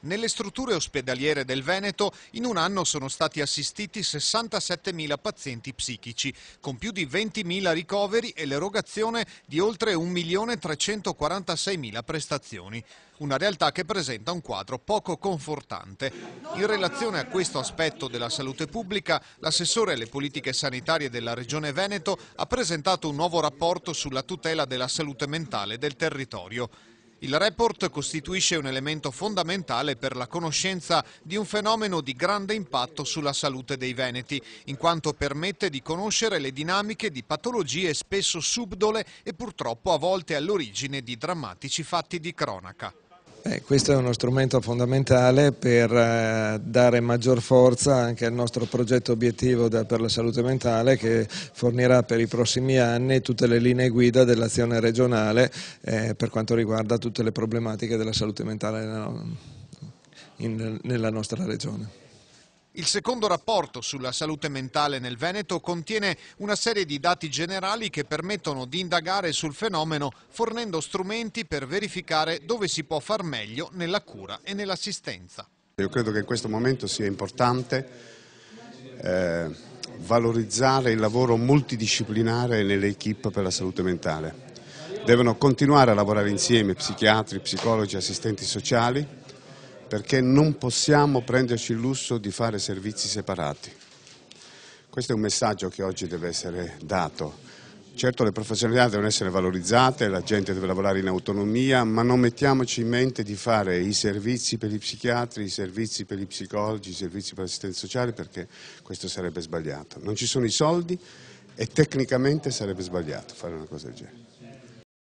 Nelle strutture ospedaliere del Veneto in un anno sono stati assistiti 67.000 pazienti psichici, con più di 20.000 ricoveri e l'erogazione di oltre 1.346.000 prestazioni. Una realtà che presenta un quadro poco confortante. In relazione a questo aspetto della salute pubblica, l'assessore alle politiche sanitarie della Regione Veneto ha presentato un nuovo rapporto sulla tutela della salute mentale del territorio. Il report costituisce un elemento fondamentale per la conoscenza di un fenomeno di grande impatto sulla salute dei veneti, in quanto permette di conoscere le dinamiche di patologie spesso subdole e purtroppo a volte all'origine di drammatici fatti di cronaca. Questo è uno strumento fondamentale per dare maggior forza anche al nostro progetto obiettivo per la salute mentale, che fornirà per i prossimi anni tutte le linee guida dell'azione regionale per quanto riguarda tutte le problematiche della salute mentale nella nostra regione. Il secondo rapporto sulla salute mentale nel Veneto contiene una serie di dati generali che permettono di indagare sul fenomeno, fornendo strumenti per verificare dove si può far meglio nella cura e nell'assistenza. Io credo che in questo momento sia importante valorizzare il lavoro multidisciplinare nelle equip per la salute mentale. Devono continuare a lavorare insieme psichiatri, psicologi, assistenti sociali, perché non possiamo prenderci il lusso di fare servizi separati. Questo è un messaggio che oggi deve essere dato. Certo, le professionalità devono essere valorizzate, la gente deve lavorare in autonomia, ma non mettiamoci in mente di fare i servizi per i psichiatri, i servizi per i psicologi, i servizi per gli assistenti sociali, perché questo sarebbe sbagliato. Non ci sono i soldi e tecnicamente sarebbe sbagliato fare una cosa del genere.